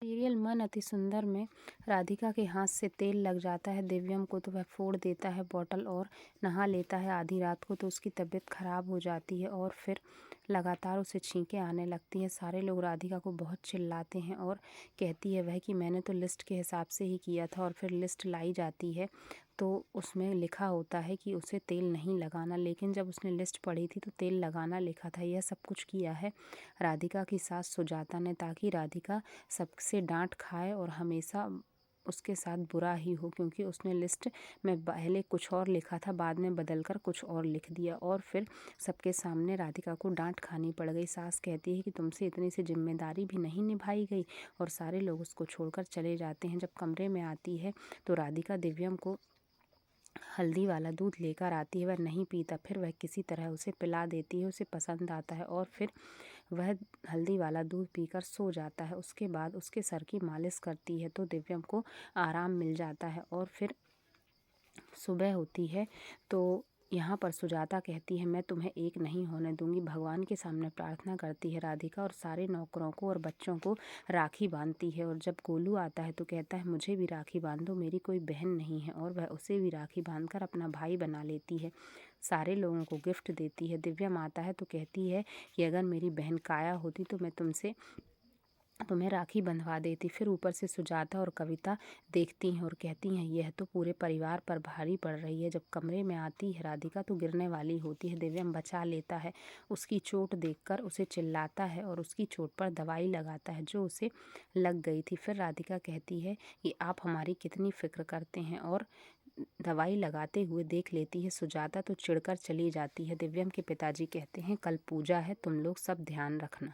Serial मन अति सुंदर में राधिका के हाथ से तेल लग जाता है दिव्यम को, तो वह फोड़ देता है बॉटल और नहा लेता है आधी रात को। तो उसकी तबीयत खराब हो जाती है और फिर लगातार उसे छींकें आने लगती हैं। सारे लोग राधिका को बहुत चिल्लाते हैं और कहती है वह कि मैंने तो लिस्ट के हिसाब से ही किया था। और फिर लिस्ट लाई जाती है तो उसमें लिखा होता है कि उसे तेल नहीं लगाना, लेकिन जब उसने लिस्ट पढ़ी थी तो तेल लगाना लिखा था। यह सब कुछ किया है राधिका की सास सुजाता ने, ताकि राधिका सबसे डांट खाए और हमेशा उसके साथ बुरा ही हो, क्योंकि उसने लिस्ट में पहले कुछ और लिखा था, बाद में बदलकर कुछ और लिख दिया और फिर सबके सामने राधिका को डांट खानी पड़ गई। सास कहती है कि तुमसे इतनी सी जिम्मेदारी भी नहीं निभाई गई, और सारे लोग उसको छोड़कर चले जाते हैं। जब कमरे में आती है तो राधिका दिव्यम को हल्दी वाला दूध लेकर आती है, वह नहीं पीता, फिर वह किसी तरह उसे पिला देती है, उसे पसंद आता है और फिर वह हल्दी वाला दूध पीकर सो जाता है। उसके बाद उसके सर की मालिश करती है तो दिव्यम को आराम मिल जाता है। और फिर सुबह होती है तो यहाँ पर सुजाता कहती है मैं तुम्हें एक नहीं होने दूंगी। भगवान के सामने प्रार्थना करती है राधिका और सारे नौकरों को और बच्चों को राखी बांधती है। और जब गोलू आता है तो कहता है मुझे भी राखी बांधो, मेरी कोई बहन नहीं है, और वह उसे भी राखी बांधकर अपना भाई बना लेती है। सारे लोगों को गिफ्ट देती है। दिव्यम आता है तो कहती है कि अगर मेरी बहन काया होती तो मैं तुम्हें राखी बंधवा देती। फिर ऊपर से सुजाता और कविता देखती हैं और कहती हैं यह तो पूरे परिवार पर भारी पड़ रही है। जब कमरे में आती है राधिका तो गिरने वाली होती है, दिव्यम बचा लेता है। उसकी चोट देखकर उसे चिल्लाता है और उसकी चोट पर दवाई लगाता है जो उसे लग गई थी। फिर राधिका कहती है कि आप हमारी कितनी फिक्र करते हैं, और दवाई लगाते हुए देख लेती है सुजाता तो चिढ़कर चली जाती है। दिव्यम के पिताजी कहते हैं कल पूजा है, तुम लोग सब ध्यान रखना।